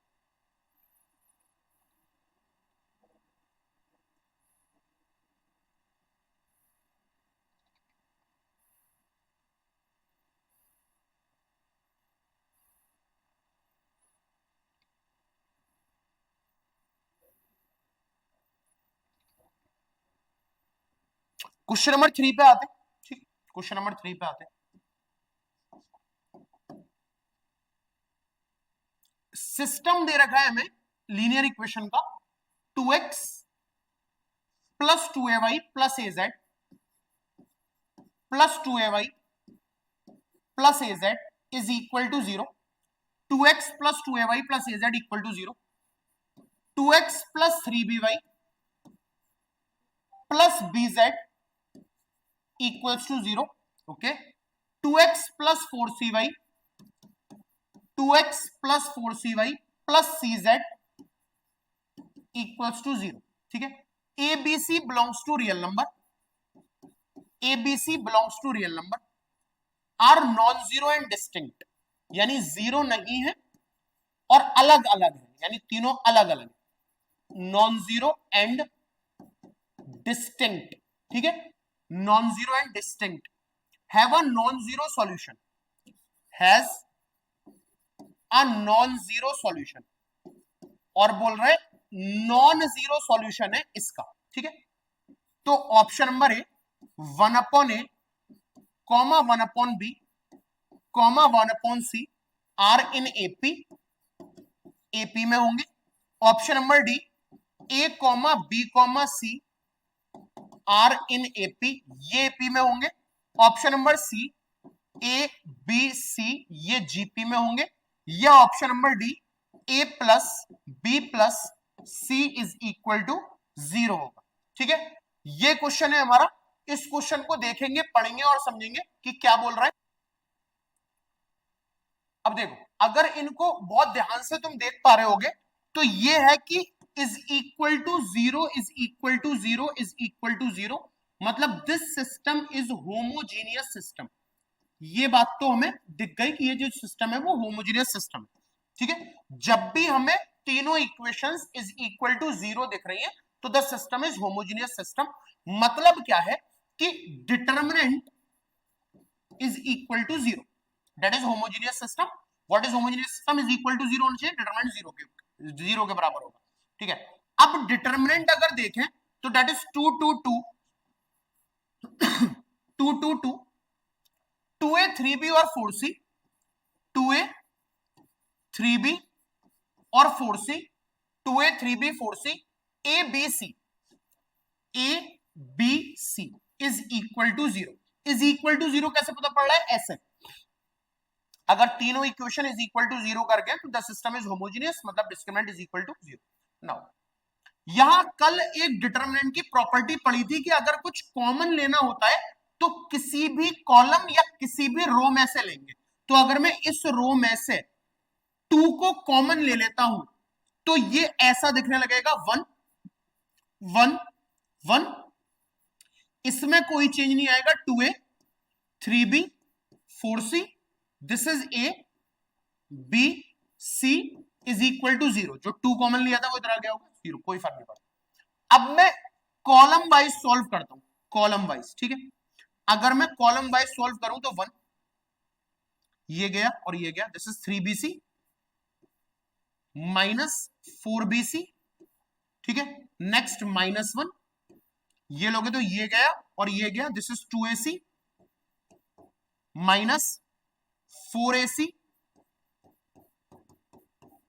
क्वेश्चन नंबर 3 पे आते, ठीक, क्वेश्चन नंबर 3 पे आते। सिस्टम दे रखा है हमें लीनियर इक्वेशन का 2x plus 2ay plus az plus 2ay plus az is equal to 0, 2x plus 2ay plus az equal to 0, 2x plus 3by plus bz equals to 0, okay, 2x plus 4cy 2x plus 4cy plus cz equals to 0, ठीक है। ABC belongs to real number, ABC belongs to real number, are non zero and distinct, यानी zero नहीं है और अलग अलग है, यानी तीनों अलग अलग, नॉन जीरो एंड डिस्टिंक्ट, ठीक है, non zero and distinct, have a non zero solution, has a non zero solution, और बोल रहे नॉन जीरो सॉल्यूशन है इसका, ठीक है। तो option number A 1 upon A comma 1 upon B comma 1 upon C are in AP, AP में होंगे। Option number D A comma B comma C are in AP, ये एपी में होंगे। Option number C A B C ये GP में होंगे, या option number D A plus B plus C is equal to 0 होगा, ठीक है। ये क्वेश्चन है हमारा, इस क्वेश्चन को देखेंगे, पढ़ेंगे और समझेंगे कि क्या बोल रहा है। अब देखो, अगर इनको बहुत ध्यान से तुम देख पा रहे होगे तो ये है कि is equal to 0 is equal to 0 is equal to 0, मतलब this system is homogeneous system. ये बात तो हमें दिख गई कि ये जो सिस्टम है वो होमोजीनियस सिस्टम है, ठीक है। जब भी हमें तीनों इक्वेशंस इज इक्वल टू 0 दिख रही है तो the system is homogeneous system. मतलब क्या है कि determinant is equal to 0, that is homogeneous system. What is homogeneous system is equal to 0 होना चाहिए, डिटरमिनेंट 0 के बराबर होगा, ठीक है। अब डिटर्मिनेंट अगर देखें तो दैट इज 2 2 2 2 2 2 2a 3b और 4c, 2a 3b और 4c, 2a 3b 4c, a b c, a b c is equal to 0। Is equal to 0 कैसे पता पड़ रहा है? ऐसे अगर तीनों इक्वेशन इज इक्वल टू 0 कर गए तो द सिस्टम इज होमोजेनियस, मतलब discriminant is equal to 0। Now यहां कल एक डिटरमिनेंट की प्रॉपर्टी पढ़ी थी कि अगर कुछ कॉमन लेना होता है तो किसी भी कॉलम या किसी भी रो में से लेंगे। तो अगर मैं इस रो में से 2 को कॉमन ले लेता हूं तो ये ऐसा दिखने लगेगा 1 1 1, इसमें कोई चेंज नहीं आएगा, 2a 3b 4c, this is a b c is equal to 0। जो 2 कॉमन लिया था वो इधर आ गया होगा 0, कोई फर्क नहीं पड़ता। अब मैं कॉलम वाइज सॉल्व करता हूं, कॉलम वाइज, ठीक है। अगर मैं कॉलम वाइज सॉल्व करूं तो 1 ये गया और ये गया, this is 3bc minus 4bc, ठीक है। नेक्स्ट -1 ये लोगे तो ये गया और ये गया, this is 2ac minus 4ac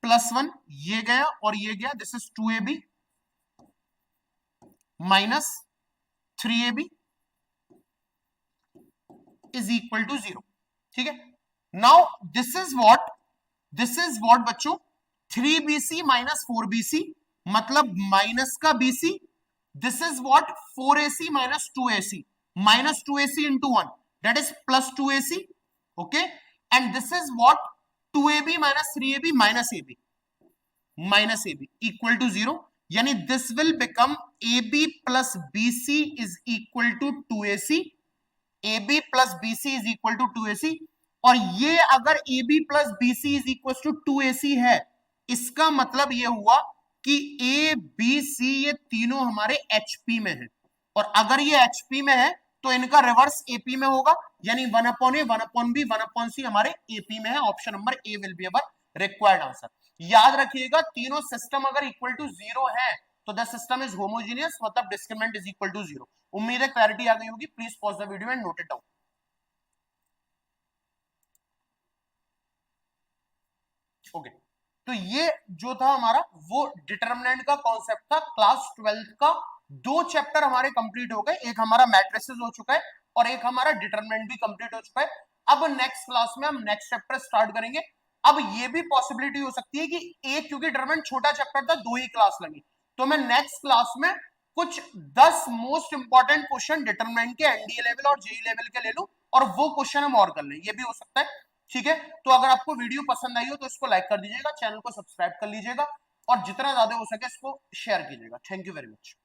+1 ये गया और ये गया, this is 2ab minus 3ab is equal to 0, ठीक है। नाउ दिस इज व्हाट बच्चों, 3bc माइनस 4bc मतलब माइनस का bc, this is what 4ac minus 2ac, minus 2ac into 1 that is plus 2ac, okay. And this is what 2ab minus 3ab minus ab equal to 0, यानी this will become ab plus bc is equal to 2ac, ab plus bc is equal to 2ac। और ये अगर ab plus bc is equal to 2ac है, इसका मतलब ये हुआ कि a b c ये तीनों हमारे HP में है, और अगर ये HP में है तो इनका रिवर्स AP में होगा, यानी 1/a 1/b 1/c हमारे AP में है। Option number A will be our required answer. याद रखिएगा तीनों सिस्टम अगर इक्वल टू 0 है तो द सिस्टम इज होमोजेनियस, मतलब डिस्क्रिमिनेंट इज इक्वल टू 0। उम्मीद है क्लैरिटी आ गई होगी। Please pause the video and note it down. Okay, तो ये जो था हमारा वो डिटरमिनेंट का कॉन्सेप्ट था। क्लास 12th का 2 चैप्टर हमारे कंप्लीट हो गए, एक हमारा मैट्रिसेस हो चुका है और एक हमारा डिटरमिनेंट भी कंप्लीट हो चुका है। अब नेक्स्ट क्लास में हम नेक्स्ट चैप्टर स्टार्ट करेंगे। अब ये भी पॉसिबिलिटी हो सकती है कि एक, क्योंकि डिटरमिनेंट छोटा चैप्टर था 2 ही क्लास लगी, तो मैं नेक्स्ट क्लास में कुछ 10 मोस्ट इंपॉर्टेंट क्वेश्चन डिटरमिनेंट के एनडीए लेवल और जेई लेवल के ले लूं और वो क्वेश्चन हम और कर लें, ये भी हो सकता है, ठीक है। तो अगर आपको वीडियो पसंद आई हो तो इसको लाइक कर दीजिएगा, चैनल को सब्सक्राइब कर लीजिएगा और जितना ज्यादा हो सके इसको शेयर कीजिएगा। Thank you very much.